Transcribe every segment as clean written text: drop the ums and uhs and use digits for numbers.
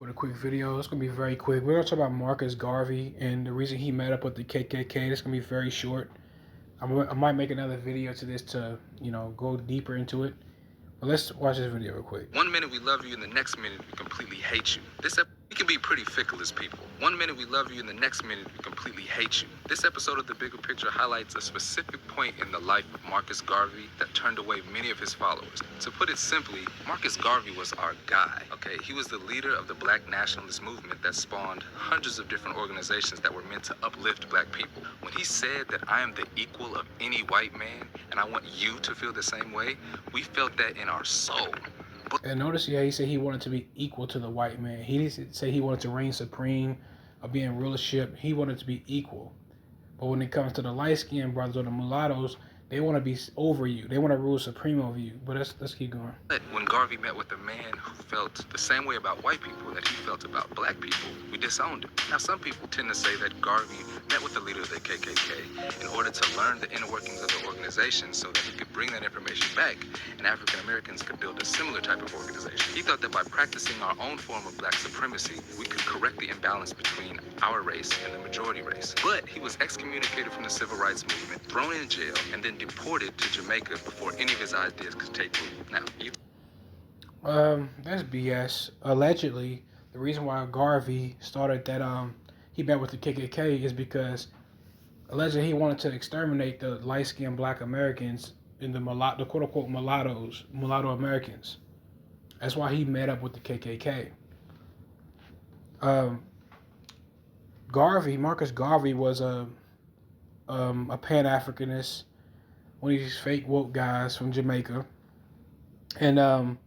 With a quick video. It's gonna be very quick. We're gonna talk about Marcus Garvey and the reason he met up with the KKK. It's gonna be very short. I might make another video to this to go deeper into it. But let's watch this video real quick. One minute we love you and the next minute we completely hate you. We can be pretty fickle as people. One minute we love you and the next minute we completely hate you. This episode of The Bigger Picture highlights a specific point in the life of Marcus Garvey that turned away many of his followers. To put it simply, Marcus Garvey was our guy, okay? He was the leader of the Black nationalist movement that spawned hundreds of different organizations that were meant to uplift Black people. When he said that I am the equal of any white man and I want you to feel the same way, we felt that in our soul. And notice, he said he wanted to be equal to the white man. He didn't say he wanted to reign supreme or be in rulership. He wanted to be equal. But when it comes to the light-skinned brothers or the mulattoes, they want to be over you. They want to rule supreme over you. But let's keep going. But when Garvey met with a man who felt the same way about white people that he felt about Black people, we disowned him. Now, some people tend to say that Garvey met with the leader of the KKK in order to learn the inner workings of the organization so that he could bring that information back and African Americans could build a similar type of organization. He thought that by practicing our own form of Black supremacy, we could correct the imbalance between our race and the majority race. But he was excommunicated from the civil rights movement, thrown in jail, and then deported to Jamaica before any of his ideas could take root. Now, that's BS. Allegedly, the reason why Garvey started that he met with the KKK is because allegedly he wanted to exterminate the light-skinned Black Americans in the quote-unquote Mulatto Americans. That's why he met up with the KKK. Marcus Garvey was a Pan-Africanist, one of these fake woke guys from Jamaica. And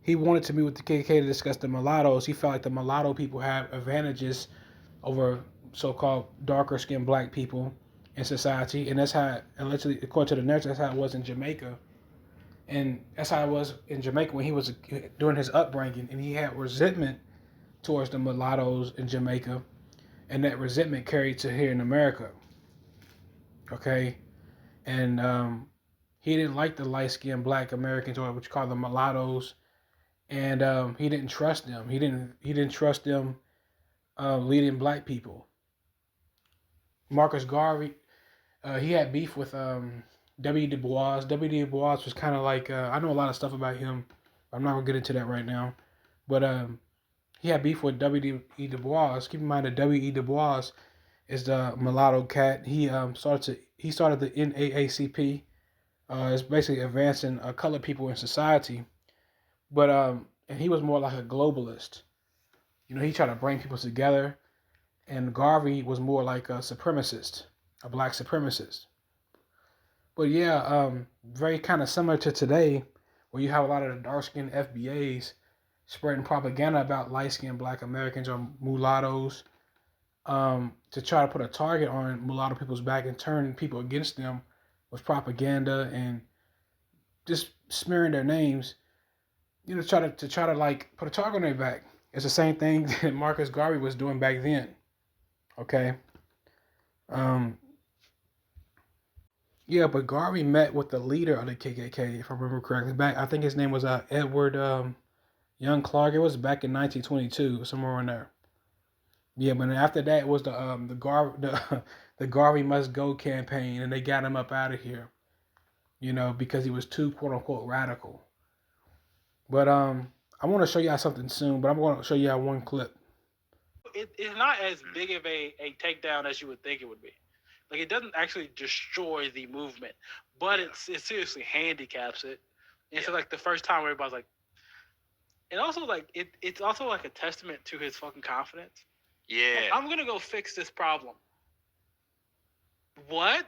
he wanted to meet with the KKK to discuss the mulattoes. He felt like the mulatto people have advantages over so-called darker-skinned Black people in society. And that's how, allegedly, according to the narrative, that's how it was in Jamaica. And that's how it was in Jamaica when he was during his upbringing. And he had resentment towards the mulattoes in Jamaica. And that resentment carried to here in America. Okay? And he didn't like the light-skinned Black Americans, or what you call the mulattoes, and he didn't trust them. He didn't trust them leading Black people. Marcus Garvey, he had beef with W. Du Bois. W. Du Bois was kind of like I know a lot of stuff about him. I'm not gonna get into that right now, but he had beef with W. E. Du Bois. Keep in mind that W. E. Du Bois is the mulatto cat. He started the NAACP. It's basically advancing colored people in society. But and he was more like a globalist. He tried to bring people together. And Garvey was more like a supremacist, a Black supremacist. But yeah, very kind of similar to today, where you have a lot of the dark-skinned FBAs spreading propaganda about light-skinned Black Americans or mulattoes, to try to put a target on mulatto people's back and turn people against them with propaganda and just smearing their names, to try to like put a target on their back. It's the same thing that Marcus Garvey was doing back then. Okay. Yeah, but Garvey met with the leader of the KKK, if I remember correctly. I think his name was Edward Young Clark. It was back in 1922, somewhere in there. Yeah, but after that it was the Garvey Must Go campaign, and they got him up out of here, because he was too quote unquote radical. But I want to show y'all something soon, but I'm going to show y'all one clip. It's not as big of a takedown as you would think it would be. Like, it doesn't actually destroy the movement, but it seriously handicaps it. And so, like, the first time everybody's like, and also, like, it's also like a testament to his fucking confidence. Yeah. Like, I'm going to go fix this problem. What?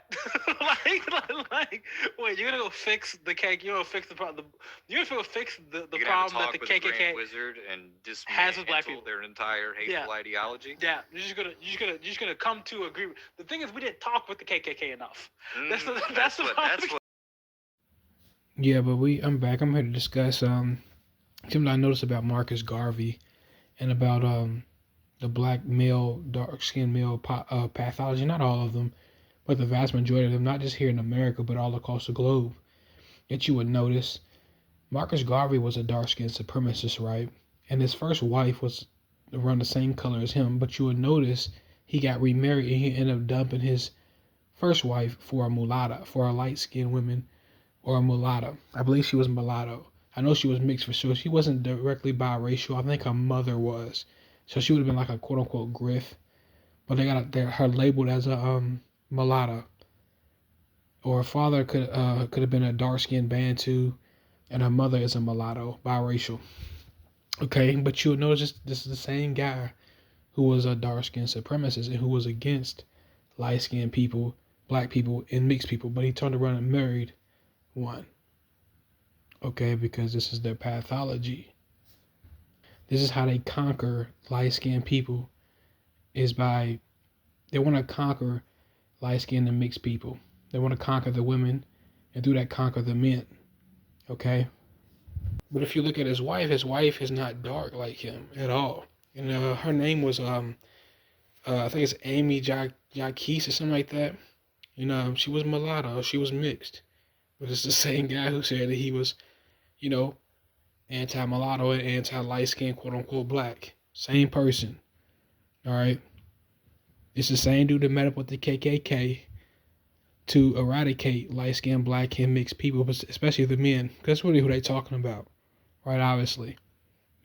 like, wait, you're gonna go fix the cake? You're gonna fix the problem? You're gonna go fix the problem that the KKK wizard and has with Black people, their entire hateful ideology. Yeah, you're just gonna come to agreement. The thing is, we didn't talk with the KKK enough. That's what. Yeah, but I'm back. I'm here to discuss something I noticed about Marcus Garvey and about the Black male, dark-skinned male pathology. Not all of them, but the vast majority of them, not just here in America, but all across the globe, that you would notice. Marcus Garvey was a dark-skinned supremacist, right? and his first wife was around the same color as him. But you will notice he got remarried and he ended up dumping his first wife for a mulatta, for a light-skinned woman, or a mulatto. I believe she was mulatto. I know she was mixed for sure. She wasn't directly biracial. I think her mother was. So she would have been like a quote-unquote griff. But they got her labeled as a mulatto. Or her father could have been a dark-skinned Bantu, and her mother is a mulatto, biracial. Okay, but you'll notice this is the same guy who was a dark-skinned supremacist and who was against light-skinned people, black people, and mixed people. But he turned around and married one. Okay, because this is their pathology. This is how they conquer light-skinned people, is by, they want to conquer light-skinned and mixed people. They want to conquer the women, and through that conquer the men. Okay? But if you look at his wife is not dark like him at all. And her name was, I think it's Amy Jaquise or something like that. She was mulatto, she was mixed. But it's the same guy who said that he was, anti-mulatto and anti-light-skinned, quote-unquote, black. Same person. All right? It's the same dude that met up with the KKK to eradicate light-skinned, black, and mixed people, especially the men. That's really who they're talking about, right? Obviously.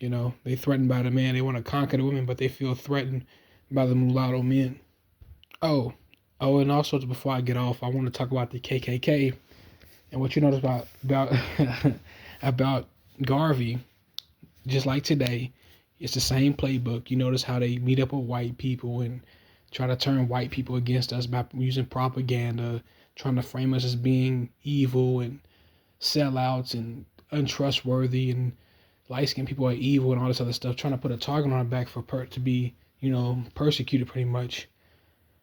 They threatened by the men. They want to conquer the women, but they feel threatened by the mulatto men. Oh, and also before I get off, I want to talk about the KKK and what you notice about about Garvey. Just like today, it's the same playbook. You notice how they meet up with white people and try to turn white people against us by using propaganda, trying to frame us as being evil and sellouts and untrustworthy, and light-skinned people are evil and all this other stuff, trying to put a target on our back to be, persecuted pretty much.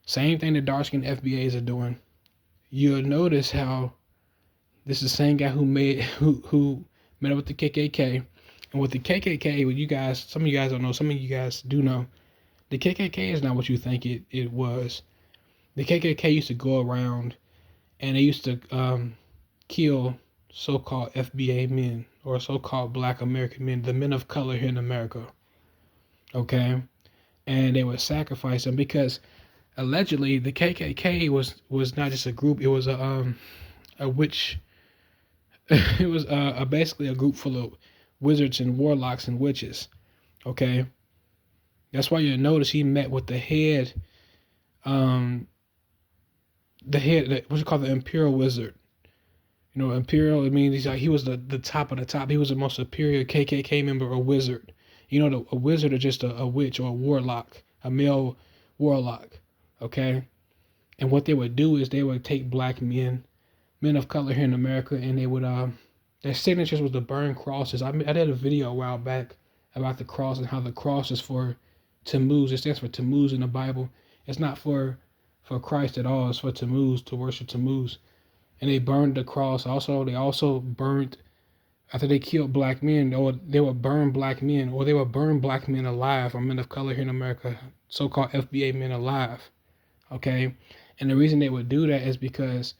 Same thing the dark-skinned FBAs are doing. You'll notice how this is the same guy who met up with the KKK. And with the KKK, with you guys, some of you guys don't know, some of you guys do know, the KKK is not what you think it was. The KKK used to go around and they used to kill so-called FBA men or so-called Black American men, the men of color here in America. Okay? And they would sacrifice them because allegedly the KKK was not just a group, it was a witch. It was basically a group full of wizards and warlocks and witches. Okay? That's why you notice he met with the head, what you call the Imperial Wizard. Imperial, it means he was the top of the top. He was the most superior KKK member or wizard. A wizard is just a witch or a warlock, a male warlock, okay? And what they would do is they would take black men of color here in America, and they would, their signatures was to burn crosses. I did a video a while back about the cross and how the cross is for Tammuz. It stands for Tammuz in the Bible. It's not for Christ at all. It's for Tammuz, to worship Tammuz. And they burned the cross. They also burnt, after they killed black men, or they would burn black men, or they would burn black men alive, or men of color here in America, so-called FBA men alive. Okay? And the reason they would do that is because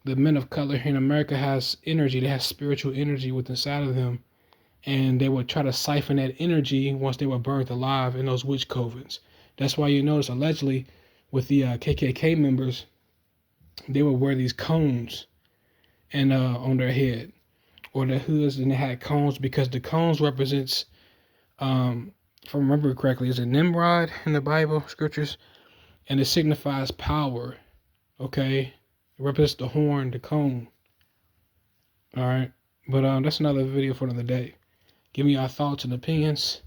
the men of color here in America has energy. They have spiritual energy within inside of them. And they would try to siphon that energy once they were burnt alive in those witch covens. That's why you notice, allegedly, with the KKK members, they would wear these cones and on their head, or their hoods, and they had cones because the cones represents, if I remember correctly, is a Nimrod in the Bible scriptures, and it signifies power. Okay, it represents the horn, the cone. All right, but that's another video for another day. Give me your thoughts and opinions.